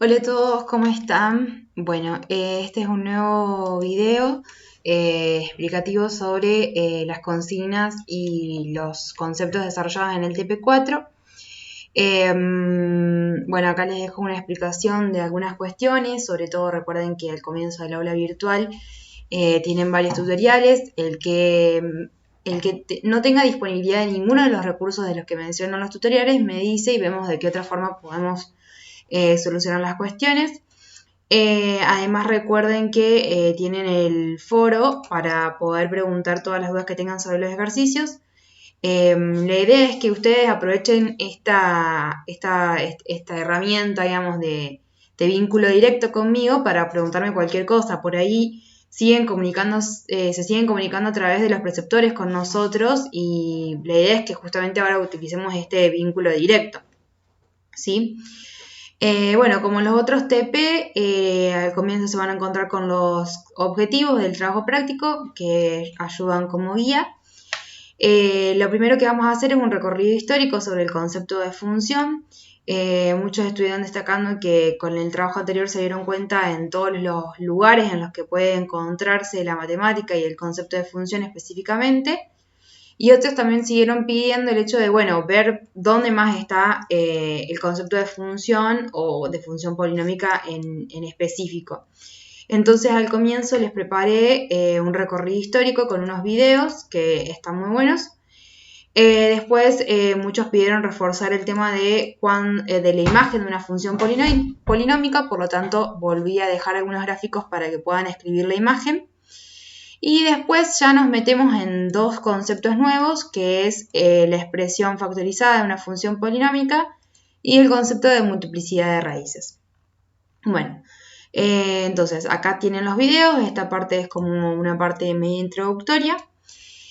Hola a todos, ¿cómo están? Bueno, este es un nuevo video explicativo sobre las consignas y los conceptos desarrollados en el TP4. Bueno, acá les dejo una explicación de algunas cuestiones, sobre todo recuerden que al comienzo del aula virtual tienen varios tutoriales. El que no tenga disponibilidad de ninguno de los recursos de los que menciono en los tutoriales me dice y vemos de qué otra forma podemos solucionar las cuestiones. Además recuerden que tienen el foro para poder preguntar todas las dudas que tengan sobre los ejercicios. La idea es que ustedes aprovechen esta herramienta, digamos, de vínculo directo conmigo para preguntarme cualquier cosa. Por ahí se siguen comunicando a través de los preceptores con nosotros y la idea es que justamente ahora utilicemos este vínculo directo, ¿sí? Bueno, como en los otros TP, al comienzo se van a encontrar con los objetivos del trabajo práctico que ayudan como guía. Lo primero que vamos a hacer es un recorrido histórico sobre el concepto de función. Muchos estuvieron destacando que con el trabajo anterior se dieron cuenta en todos los lugares en los que puede encontrarse la matemática y el concepto de función específicamente. Y otros también siguieron pidiendo el hecho de, bueno, ver dónde más está el concepto de función o de función polinómica en específico. Entonces al comienzo les preparé un recorrido histórico con unos videos que están muy buenos. Después muchos pidieron reforzar el tema de la imagen de una función polinómica, por lo tanto volví a dejar algunos gráficos para que puedan escribir la imagen. Y después ya nos metemos en dos conceptos nuevos, que es la expresión factorizada de una función polinómica y el concepto de multiplicidad de raíces. Bueno, entonces acá tienen los videos, esta parte es como una parte medio introductoria.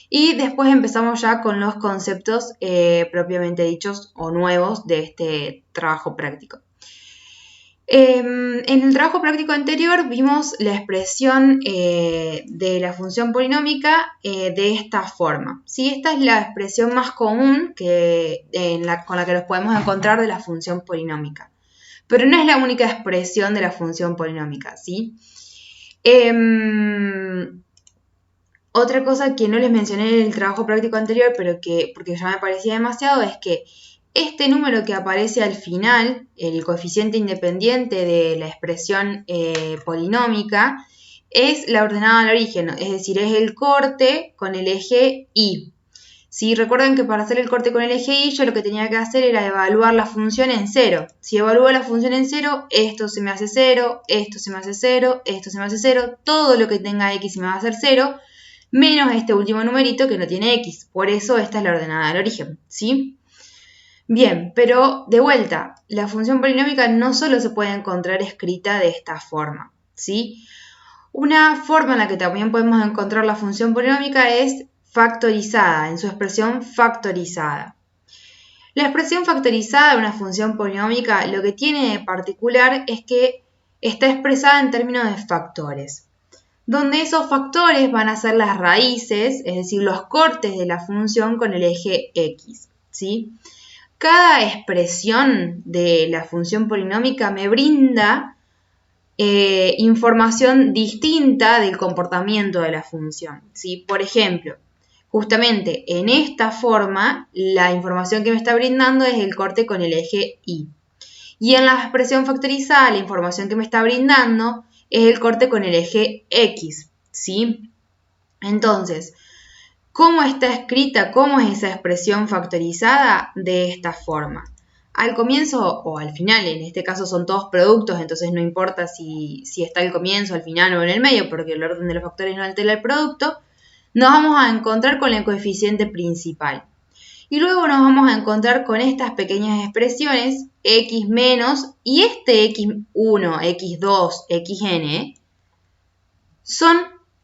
Y después empezamos ya con los conceptos propiamente dichos o nuevos de este trabajo práctico. En el trabajo práctico anterior vimos la expresión de la función polinómica de esta forma. ¿Sí? Esta es la expresión más común con la que nos podemos encontrar de la función polinómica. Pero no es la única expresión de la función polinómica, ¿sí? Otra cosa que no les mencioné en el trabajo práctico anterior, pero porque ya me parecía demasiado, es que este número que aparece al final, el coeficiente independiente de la expresión polinómica, es la ordenada al origen, es decir, es el corte con el eje y. Si recuerdan que para hacer el corte con el eje y, yo lo que tenía que hacer era evaluar la función en cero. Si evalúo la función en cero, esto se me hace cero, esto se me hace cero, esto se me hace cero, todo lo que tenga x se me va a hacer cero, menos este último numerito que no tiene x. Por eso esta es la ordenada al origen, ¿sí? Bien, pero de vuelta, la función polinómica no solo se puede encontrar escrita de esta forma, ¿sí? Una forma en la que también podemos encontrar la función polinómica es factorizada, en su expresión factorizada. La expresión factorizada de una función polinómica lo que tiene de particular es que está expresada en términos de factores, donde esos factores van a ser las raíces, es decir, los cortes de la función con el eje x, ¿sí? Cada expresión de la función polinómica me brinda información distinta del comportamiento de la función, ¿sí? Por ejemplo, justamente en esta forma, la información que me está brindando es el corte con el eje y. Y en la expresión factorizada, la información que me está brindando es el corte con el eje x, ¿sí? Entonces, ¿cómo está escrita? ¿Cómo es esa expresión factorizada? De esta forma. Al comienzo o al final, en este caso son todos productos, entonces no importa si está al comienzo, al final o en el medio, porque el orden de los factores no altera el producto, nos vamos a encontrar con el coeficiente principal. Y luego nos vamos a encontrar con estas pequeñas expresiones, x menos, y este x1, x2, xn, son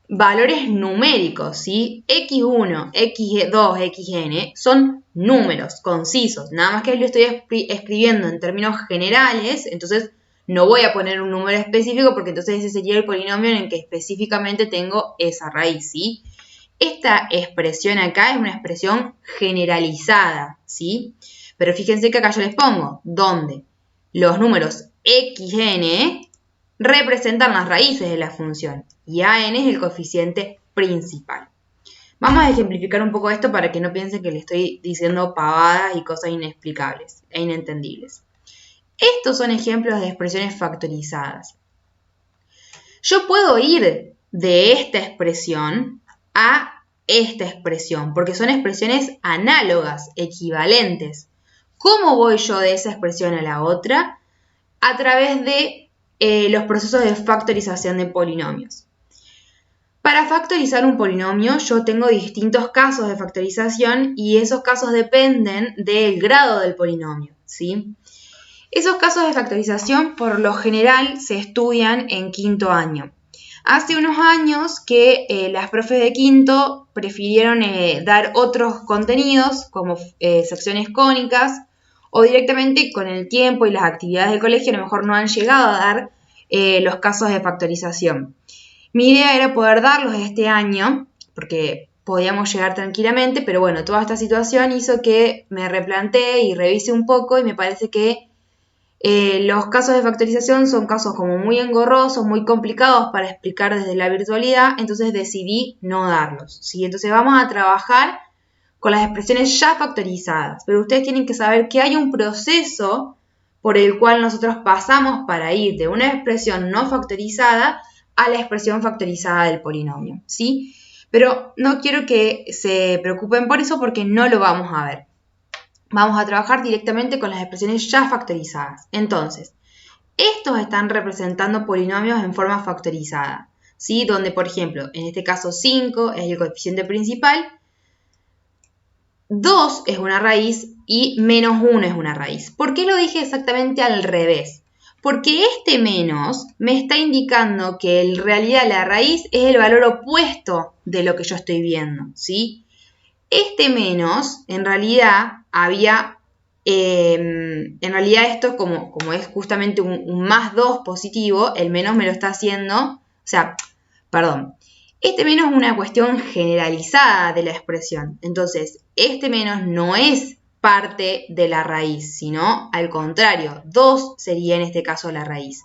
valores numéricos, ¿sí? x1, x2, xn son números concisos, nada más que lo estoy escribiendo en términos generales, entonces no voy a poner un número específico porque entonces ese sería el polinomio en el que específicamente tengo esa raíz, ¿sí? Esta expresión acá es una expresión generalizada, ¿sí? Pero fíjense que acá yo les pongo, ¿dónde? Los números xn representan las raíces de la función y an es el coeficiente principal. Vamos a ejemplificar un poco esto para que no piensen que le estoy diciendo pavadas y cosas inexplicables e inentendibles. Estos son ejemplos de expresiones factorizadas. Yo puedo ir de esta expresión a esta expresión, porque son expresiones análogas, equivalentes. ¿Cómo voy yo de esa expresión a la otra? A través de los procesos de factorización de polinomios. Para factorizar un polinomio yo tengo distintos casos de factorización y esos casos dependen del grado del polinomio, ¿sí? Esos casos de factorización por lo general se estudian en quinto año. Hace unos años que las profes de quinto prefirieron dar otros contenidos como secciones cónicas o directamente con el tiempo y las actividades del colegio a lo mejor no han llegado a dar los casos de factorización. Mi idea era poder darlos este año, porque podíamos llegar tranquilamente, pero bueno, toda esta situación hizo que me replanteé y revise un poco y me parece que los casos de factorización son casos como muy engorrosos, muy complicados para explicar desde la virtualidad, entonces decidí no darlos, ¿sí? Entonces vamos a trabajar con las expresiones ya factorizadas, pero ustedes tienen que saber que hay un proceso por el cual nosotros pasamos para ir de una expresión no factorizada a la expresión factorizada del polinomio, ¿sí? Pero no quiero que se preocupen por eso porque no lo vamos a ver. Vamos a trabajar directamente con las expresiones ya factorizadas. Entonces, estos están representando polinomios en forma factorizada, ¿sí? Donde, por ejemplo, en este caso 5 es el coeficiente principal, 2 es una raíz y menos 1 es una raíz. ¿Por qué lo dije exactamente al revés? Porque este menos me está indicando que en realidad la raíz es el valor opuesto de lo que yo estoy viendo, ¿sí? Este menos, en realidad, esto como es justamente un más 2 positivo, el menos me lo está haciendo, este menos es una cuestión generalizada de la expresión. Entonces, este menos no es parte de la raíz, sino al contrario, 2 sería en este caso la raíz.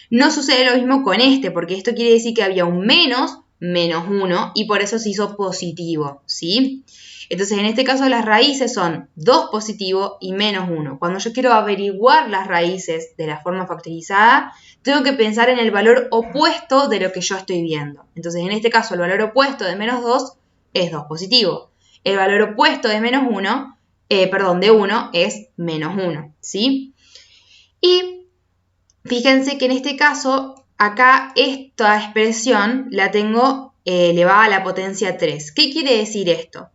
No sucede lo mismo con este, porque esto quiere decir que había un menos 1 y por eso se hizo positivo, ¿sí? Entonces, en este caso las raíces son 2 positivo y menos 1. Cuando yo quiero averiguar las raíces de la forma factorizada, tengo que pensar en el valor opuesto de lo que yo estoy viendo. Entonces, en este caso, el valor opuesto de menos 2 es 2 positivo. El valor opuesto de menos 1, de 1 es menos 1, ¿sí? Y fíjense que en este caso, acá esta expresión la tengo elevada a la potencia 3. ¿Qué quiere decir esto?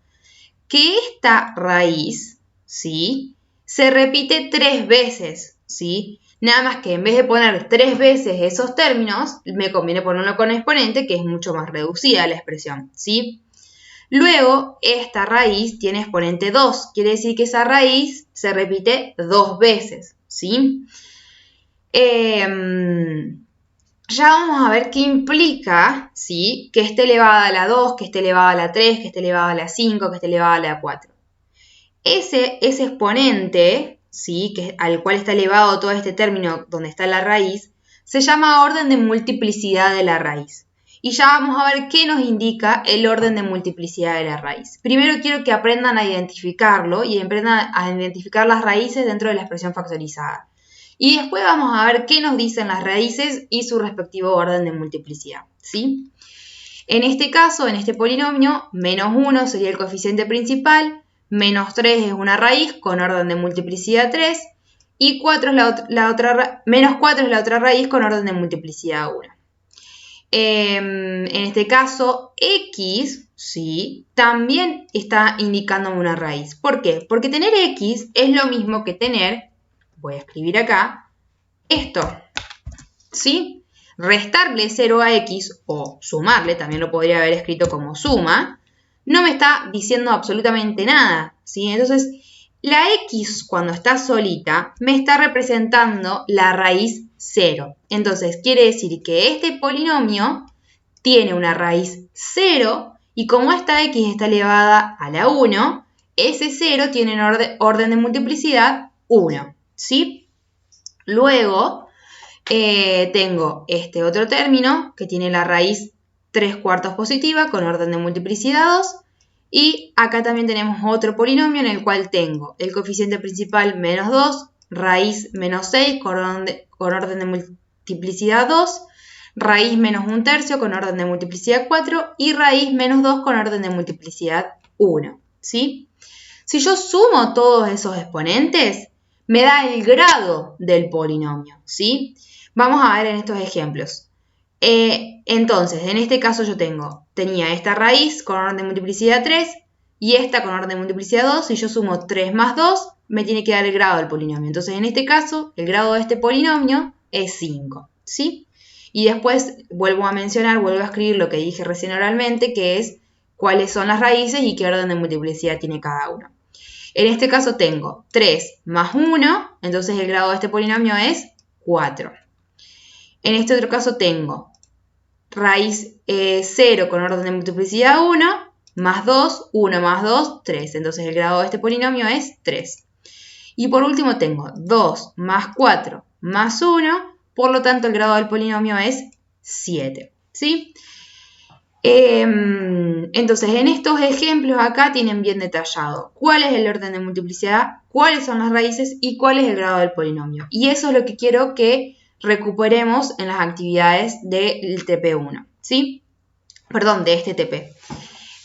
Que esta raíz, ¿sí?, se repite 3 veces, ¿sí? Nada más que en vez de poner 3 veces esos términos, me conviene ponerlo con exponente, que es mucho más reducida la expresión, ¿sí? Luego, esta raíz tiene exponente 2, quiere decir que esa raíz se repite 2 veces, ¿sí? Ya vamos a ver qué implica, ¿sí?, que esté elevada a la 2, que esté elevada a la 3, que esté elevada a la 5, que esté elevada a la 4. Ese exponente, ¿sí?, al cual está elevado todo este término donde está la raíz, se llama orden de multiplicidad de la raíz. Y ya vamos a ver qué nos indica el orden de multiplicidad de la raíz. Primero quiero que aprendan a identificarlo y aprendan a identificar las raíces dentro de la expresión factorizada. Y después vamos a ver qué nos dicen las raíces y su respectivo orden de multiplicidad, ¿sí? En este caso, en este polinomio, menos 1 sería el coeficiente principal, menos 3 es una raíz con orden de multiplicidad 3 y 4 es menos 4 es la otra raíz con orden de multiplicidad 1. En este caso, x, ¿sí?, también está indicando una raíz. ¿Por qué? Porque tener x es lo mismo que tener, voy a escribir acá, esto, ¿sí? Restarle 0 a x o sumarle, también lo podría haber escrito como suma, no me está diciendo absolutamente nada, ¿sí? Entonces, la x cuando está solita me está representando la raíz 0. Entonces, quiere decir que este polinomio tiene una raíz 0 y como esta x está elevada a la 1, ese 0 tiene orden de multiplicidad 1, ¿sí? Luego, tengo este otro término que tiene la raíz 3/4 positiva con orden de multiplicidad 2. Y acá también tenemos otro polinomio en el cual tengo el coeficiente principal menos 2, raíz menos 6 con orden de multiplicidad 2, raíz menos 1/3 con orden de multiplicidad 4 y raíz menos 2 con orden de multiplicidad 1. ¿Sí? Si yo sumo todos esos exponentes, me da el grado del polinomio. ¿Sí? Vamos a ver en estos ejemplos. Entonces, en este caso yo tenía esta raíz con orden de multiplicidad 3 y esta con orden de multiplicidad 2. Si yo sumo 3 más 2, me tiene que dar el grado del polinomio. Entonces, en este caso, el grado de este polinomio es 5. ¿Sí? Y después vuelvo a escribir lo que dije recién oralmente, que es cuáles son las raíces y qué orden de multiplicidad tiene cada uno. En este caso tengo 3 más 1, entonces el grado de este polinomio es 4. En este otro caso tengo raíz 0 con orden de multiplicidad 1, más 2, 1 más 2, 3. Entonces el grado de este polinomio es 3. Y por último tengo 2 más 4 más 1, por lo tanto el grado del polinomio es 7. ¿Sí? Entonces en estos ejemplos acá tienen bien detallado cuál es el orden de multiplicidad, cuáles son las raíces y cuál es el grado del polinomio. Y eso es lo que quiero que recuperemos en las actividades del TP1, ¿sí? Perdón, de este TP.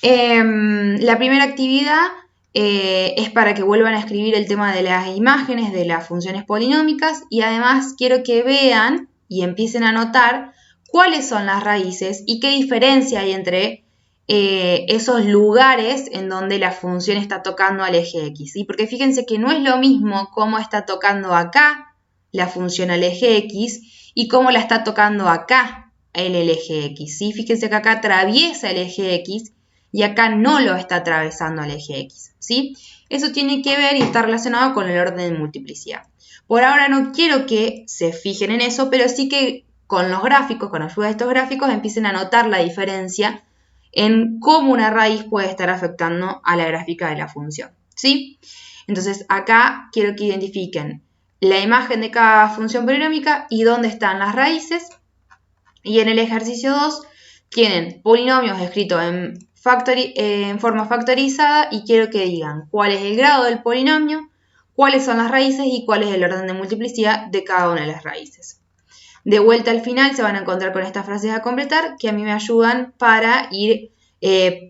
La primera actividad es para que vuelvan a escribir el tema de las imágenes de las funciones polinómicas y además quiero que vean y empiecen a notar cuáles son las raíces y qué diferencia hay entre esos lugares en donde la función está tocando al eje X. ¿Sí? Porque fíjense que no es lo mismo cómo está tocando acá la función al eje X y cómo la está tocando acá en el eje X. ¿Sí? Fíjense que acá atraviesa el eje X y acá no lo está atravesando al eje X. ¿Sí? Eso tiene que ver y está relacionado con el orden de multiplicidad. Por ahora no quiero que se fijen en eso, pero sí que con los gráficos, con ayuda de estos gráficos, empiecen a notar la diferencia en cómo una raíz puede estar afectando a la gráfica de la función. ¿Sí? Entonces acá quiero que identifiquen la imagen de cada función polinómica y dónde están las raíces. Y en el ejercicio 2 tienen polinomios escritos en forma factorizada y quiero que digan cuál es el grado del polinomio, cuáles son las raíces y cuál es el orden de multiplicidad de cada una de las raíces. De vuelta al final se van a encontrar con estas frases a completar que a mí me ayudan para ir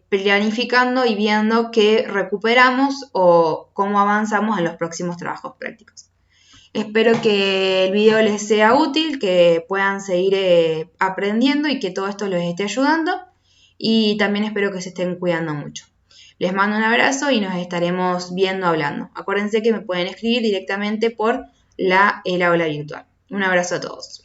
planificando y viendo qué recuperamos o cómo avanzamos en los próximos trabajos prácticos. Espero que el video les sea útil, que puedan seguir aprendiendo y que todo esto les esté ayudando. Y también espero que se estén cuidando mucho. Les mando un abrazo y nos estaremos viendo hablando. Acuérdense que me pueden escribir directamente por el aula virtual. Un abrazo a todos.